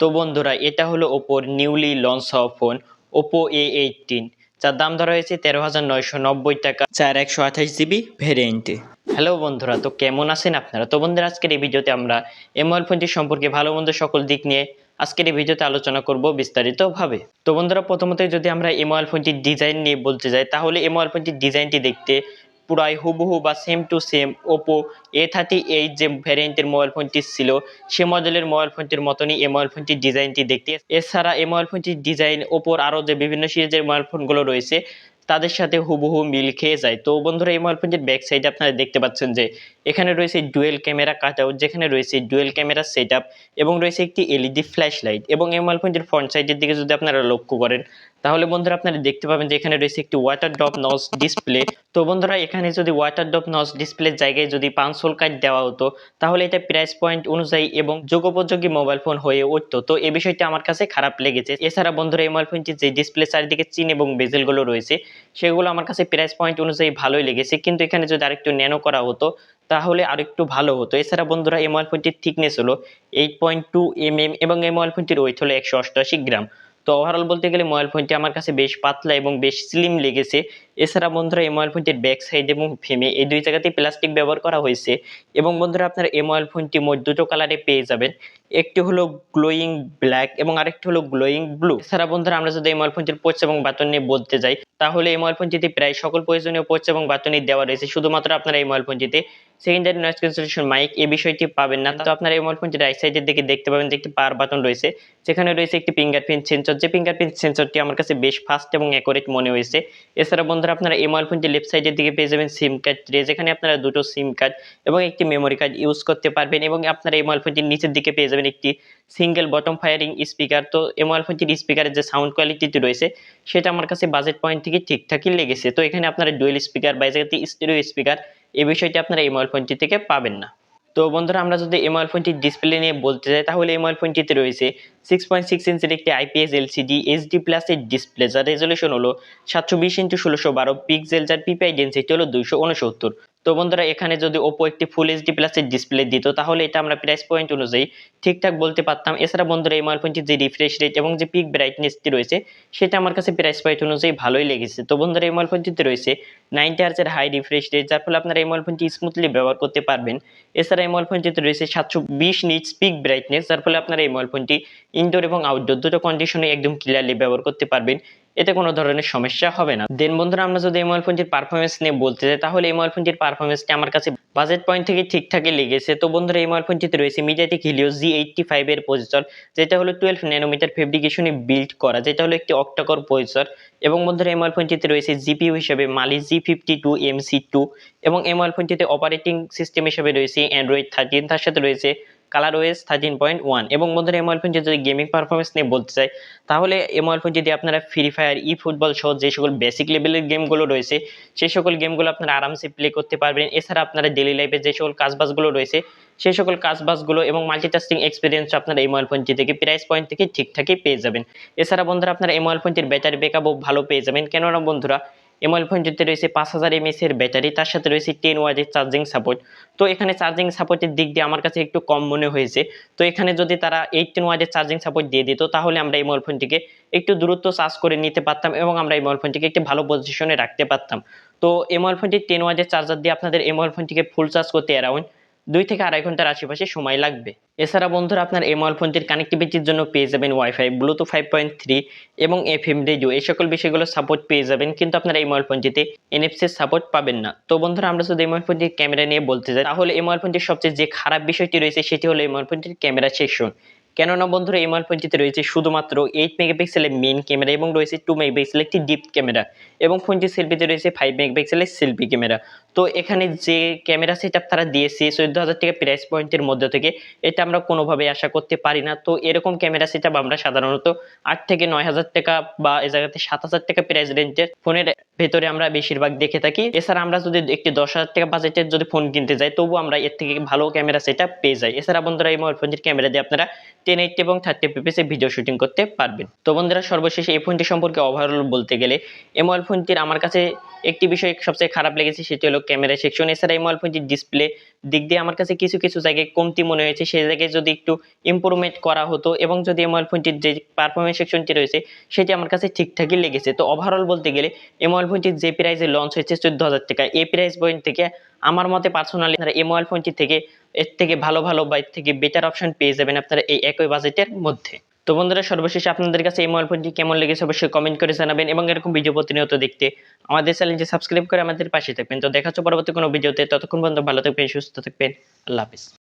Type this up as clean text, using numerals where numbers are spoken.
তো বন্ধুরা, এটা হলো ওপোর নিউলি লঞ্চ হওয়া ফোন ওপো A18, যার দাম ধরা হয়েছে 13,990 টাকা, 4128 জিবি ভ্যারিয়েন্টে। হ্যালো বন্ধুরা, তো কেমন আছেন আপনারা? তো বন্ধুরা, আজকের এই ভিডিওতে আমরা এই মোবাইল ফোনটি সম্পর্কে ভালো মন্দ সকল দিক নিয়ে আজকের এই ভিডিওতে আলোচনা করব বিস্তারিতভাবে। তো বন্ধুরা, প্রথমত যদি আমরা এই মোবাইল ফোনটির ডিজাইন নিয়ে বলতে যাই, তাহলে এই মোবাইল ফোনটির ডিজাইনটি দেখতে পুরাই হুবহু বা same to same Oppo A38 যে ভ্যারিয়েন্টের মোবাইল ফোনটি ছিল সে মডেলের মোবাইল ফোনটির মতনই এই মোবাইল ফোনটির ডিজাইনটি দেখতে। এছাড়া এই মোবাইল ফোনটির ডিজাইন ওপোর আরও যে বিভিন্ন সিরিজের মোবাইল ফোনগুলো রয়েছে তাদের সাথে হুবহু মিল খেয়ে যায়। তো বন্ধুরা, এই মোবাইল ফোনটির ব্যাক সাইডে আপনারা দেখতে পাচ্ছেন যে এখানে রয়েছে ডুয়েল ক্যামেরা কাটআউট, যেখানে রয়েছে ডুয়েল ক্যামেরা সেট এবং রয়েছে একটি এলইডি ফ্ল্যাশ লাইট। এবং এই মোবাইল ফোনটির ফ্রন্ট সাইডের দিকে যদি আপনারা লক্ষ্য করেন, তাহলে বন্ধুরা আপনারা দেখতে পাবেন যে এখানে রয়েছে একটি ওয়াটার ড্রপ নচ ডিসপ্লে। তো বন্ধুরা, এখানে যদি ওয়াটার ড্রপ নচ ডিসপ্লের জায়গায় যদি 5 হোল কাট দেওয়া হতো, তাহলে এটা প্রাইস পয়েন্ট অনুযায়ী এবং যোগোপযোগী মোবাইল ফোন হয়ে উঠতো। তো এই বিষয়টা আমার কাছে খারাপ লেগেছে। এছাড়া বন্ধুরা, এই মোবাইল ফোনটির যে ডিসপ্লে চারিদিকে চিন এবং বেজেলগুলো রয়েছে সেগুলো আমার কাছে প্রাইস পয়েন্ট অনুযায়ী ভালোই লেগেছে, কিন্তু এখানে যদি আরেকটু ন্যানো করা হতো তাহলে আরেকটু ভালো হতো। এছাড়া বন্ধুরা, এই মোবাইল ফোনটির থিকনেস হলো 8.2 mm এবং এই মোবাইল ফোনটির ওয়েট হলো 188 গ্রাম। তো ওভারঅল বলতে গেলে মোবাইল ফোনটি আমার কাছে বেশ পাতলা এবং বেশ স্লিম লেগেছে। এছাড়া বন্ধুরা, এই মোবাইল ফোনটির ব্যাক সাইড এবং ফ্রেমে এই দুই জায়গাতেই প্লাস্টিক ব্যবহার করা হয়েছে। এবং বন্ধুরা, আপনারা এই মোবাইল ফোনটি মোট দুটো কালারে পেয়ে যাবেন, একটি হলো গ্লোয়িং ব্ল্যাক এবং আরেকটি হলো গ্লোয়িং ব্লু। এছাড়া বন্ধুরা, আমরা যদি এই মোবাইল ফোনটির পোর্টস এবং বাটন নিয়ে বলতে যাই, তাহলে এই মোবাইল ফোনটিতে প্রায় সকল প্রয়োজনীয় পোর্টস এবং বাটনই দেওয়া রয়েছে। শুধুমাত্র আপনারা এই মোবাইল ফোনটিতে সেকেন্ডারি নয়েজ ক্যান্সেলেশন মাইক এই বিষয়টি পাবেন না। তো আপনারা এই মোবাইল ফোনটির রাইট সাইডের দিকে দেখতে পাবেন যে একটি পাওয়ার বাটন রয়েছে, যেখানে রয়েছে একটি ফিঙ্গারপ্রিন্ট সেন্সর, যে ফিঙ্গারপ্রিন্ট সেন্সরটি আমার কাছে বেশ ফাস্ট এবং অ্যাকুরেট মনে হয়েছে। এছাড়া বন্ধুরা, আপনারা এই মোবাইল ফোনটি লেফট সাইডের দিকে পেয়ে যাবেন সিম কার্ড ট্রে, যেখানে আপনারা দুটো সিম কার্ড এবং একটি মেমোরি কার্ড ইউজ করতে পারবেন। এবং আপনারা এই মোবাইল ফোনটির নিচের দিকে পেয়ে যাবেন একটি সিঙ্গেল বটম ফায়ারিং স্পিকার। তো এই মোবাইল ফোনটির স্পিকারের যে সাউন্ড কোয়ালিটিটি রয়েছে সেটা আমার কাছে বাজেট পয়েন্ট থেকে ঠিকঠাকই লেগেছে। তো এখানে আপনারা ডুয়েল স্পিকার বা জায়গাতে স্টেরিও স্পিকার এই বিষয়টি আপনারা এই মোবাইল ফোনটি থেকে পাবেন না। তো বন্ধুরা, আমরা যদি এই মোবাইল ফোনটির ডিসপ্লে নিয়ে বলতে যাই, তাহলে এই মোবাইল ফোনটিতে রয়েছে 6.6 ইঞ্চের একটি IPS LCD HD প্লাস এর ডিসপ্লে, যার রেজলিউশন হলো 720x1612 পিক্সেল, যার পিপিআই ডেনসিটি হলো 269। তো বন্ধুরা, এখানে যদি ওপো একটি ফুল HD প্লাস এর ডিসপ্লে দিত, তাহলে এটা আমরা প্রাইস পয়েন্ট অনুযায়ী ঠিকঠাক বলতে পারতাম। এছাড়া বন্ধুরা, এই মোবাইল ফোনটির যে রিফ্রেশ রেট এবং যে পিক ব্রাইটনেসটি রয়েছে সেটা আমার কাছে প্রাইস পয়েন্ট অনুযায়ী ভালোই লেগেছে। তো বন্ধুরা, এই মোবাইল ফোনটিতে রয়েছে 90 Hz হাই রিফ্রেশ রেট, যার ফলে আপনারা এই মোবাইল ফোনটি স্মুথলি ব্যবহার করতে পারবেন। এছাড়া এই মোবাইল ফোনটিতে রয়েছে 720 নিটস পিক ব্রাইটনেস, যার ফলে আপনারা এই মোবাইল ফোনটি ইনডোর এবং আউটডোর দুটো কন্ডিশনে একদম ক্লিয়ারলি ব্যবহার করতে পারবেন, এতে কোনো ধরনের সমস্যা হবে না। দেন বন্ধুরা, আমরা যদি এই মোবাইল ফোনটির পারফরমেন্স নিয়ে বলতে যাই, তাহলে এই মোবাইল ফোনটির পারফরমেন্সটি আমার কাছে বাজেট পয়েন্ট থেকে ঠিকঠাকই লেগেছে। তো বন্ধুরা, এই মোবাইল ফোনটিতে রয়েছে মিডিয়াটেক হিলিও G85 এর প্রসেসর, যেটা হলো 12 ন্যানোমিটার ফেব্রিকেশনে বিল্ড করা, যেটা হলো একটি অক্টাকোর প্রসেসর। এবং বন্ধুরা, এই মোবাইল ফোনটিতে রয়েছে জিপিইউ হিসেবে মালি G52 MC2 এবং এই মোবাইল ফোনটিতে অপারেটিং সিস্টেম হিসেবে রয়েছে অ্যান্ড্রয়েড 13, তার সাথে রয়েছে ColorOS 13.1। এবং বন্ধুরা, এই মোবাইল ফোনটি যদি গেমিং পারফরমেন্স নিয়ে বলতে চাই, তাহলে এই মোবাইল ফোনটি দিয়ে আপনারা ফ্রি ফায়ার, ই ফুটবল সহ যে সকল বেসিক লেভেলের গেমগুলো রয়েছে সেই সকল গেমগুলো আপনারা আরামসে প্লে করতে পারবেন। এছাড়া আপনারা ডেইলি লাইফে যে সকল কাজবাজগুলো রয়েছে সেই সকল কাজবাজগুলো এবং মাল্টিটাস্কিং এক্সপিরিয়েন্স আপনারা এই মোবাইল ফোনটি থেকে প্রাইস পয়েন্ট থেকে ঠিকঠাকই পেয়ে যাবেন। এছাড়া বন্ধুরা, আপনারা এই মোবাইল ফোনটির ব্যাটারি ব্যাকআপও ভালো পেয়ে যাবেন, কেননা বন্ধুরা এই মোবাইল ফোনটিতে রয়েছে 5000 mAh এর ব্যাটারি, তার সাথে রয়েছে 10 ওয়াটের চার্জিং সাপোর্ট। তো এখানে চার্জিং সাপোর্টের দিক দিয়ে আমার কাছে একটু কম মনে হয়েছে। তো এখানে যদি তারা 18 ওয়াটের চার্জিং সাপোর্ট দিয়ে দিত, তাহলে আমরা এই মোবাইল ফোনটিকে একটু দূরত্ব চার্জ করে নিতে পারতাম এবং আমরা এই মোবাইল ফোনটিকে একটি ভালো পজিশনে রাখতে পারতাম। তো এই মোবাইল ফোনটি 10 ওয়াটের চার্জার দিয়ে আপনাদের এই মোবাইল ফোনটিকে ফুল চার্জ করতে অ্যারাউন্ড 2 থেকে 2.5 ঘন্টার আশেপাশে সময় লাগবে। এছাড়া বন্ধুরা, আপনার এই মোবাইল ফোনটির কানেক্টিভিটির জন্য পেয়ে যাবেন ওয়াইফাই, ব্লুটুথ 5.3 এবং FM রেডিও, এই সকল বিষয়গুলো সাপোর্ট পেয়ে যাবেন, কিন্তু আপনারা এই মোবাইল ফোনটিতে NFC সাপোর্ট পাবেন না। তো বন্ধুরা, আমরা যদি এই মোবাইল ফোনটির ক্যামেরা নিয়ে বলতে যাই, তাহলে এই মোবাইল ফোনটির সবচেয়ে যে খারাপ বিষয়টি রয়েছে সেটি হলো এই মোবাইল ফোনটির ক্যামেরা সেকশন। কেননা বন্ধুরা, এই মোবাইল ফোনটিতে রয়েছে শুধুমাত্র 8 মেগাপিক্সেলের মেইন ক্যামেরা এবং রয়েছে 2 মেগাপিক্সেলের একটি ডিপ ক্যামেরা এবং ফোনটির সেলফিতে রয়েছে 5 মেগাপিক্সেলের সেলফি ক্যামেরা। তো এখানে যে ক্যামেরা সেটআপ তারা দিয়েছে 14,000 টাকা প্রাইস পয়েন্টের মধ্যে থেকে, এটা আমরা কোনোভাবে আশা করতে পারি না। তো এরকম ক্যামেরা সেটআপ আমরা সাধারণত 8 থেকে 9,000 টাকা বা এই জায়গাতে 7,000 টাকা প্রাইস রেঞ্জের ফোনের ভেতরে আমরা বেশিরভাগ দেখে থাকি। এছাড়া আমরা যদি একটি 10,000 টাকা বাজেটের যদি ফোন কিনতে যাই, তবু আমরা এর থেকে ভালো ক্যামেরা সেটআপ পেয়ে যাই। এছাড়া বন্ধুরা, এই মোবাইল ফোনটির ক্যামেরা দিয়ে আপনারা 1080 এবং 30fps এ ভিডিও শুটিং করতে পারবেন। তো বন্ধুরা, সর্বশেষে এই ফোনটি সম্পর্কে ওভারঅল বলতে গেলে, এই মোবাইল ফোনটির আমার কাছে একটি বিষয় সবচেয়ে খারাপ লেগেছে, সেটি হলো ক্যামেরা সেকশন। এছাড়া এই মোবাইল ফোনটির ডিসপ্লে দিক দিয়ে আমার কাছে কিছু কিছু জায়গায় কমতি মনে হয়েছে, সেই জায়গায় যদি একটু ইমপ্রুভমেন্ট করা হতো এবং যদি এই মোবাইল ফোনটির যে পারফরমেন্স সেকশনটি রয়েছে সেটি আমার কাছে ঠিকঠাকই লেগেছে। তো ওভারঅল বলতে গেলে এই মোবাইল ফোনটির যে প্রাইসে লঞ্চ হয়েছে 14,000 টাকা, এই প্রাইস পয়েন্ট থেকে আমার মতে পার্সোনালি আপনারা এই মোবাইল ফোনটি থেকে এর থেকে ভালো ভালো বা এর থেকে বেটার অপশন পেয়ে যাবেন আপনারা এই একই বাজেটের মধ্যে। তো বন্ধুরা, সর্বশেষে আপনাদের কাছে এই মোবাইল ফোনটি কেমন লেগেছে অবশ্যই কমেন্ট করে জানাবেন এবং এরকম ভিডিও প্রতিনিয়ত দেখতে আমাদের চ্যানেলটি সাবস্ক্রাইব করে আমাদের পাশে থাকবেন। তো দেখা হচ্ছে পরবর্তী কোনো ভিডিওতে, ততক্ষণ পর্যন্ত ভালো থাকবেন, সুস্থ থাকবেন, আল্লাহ হাফেজ।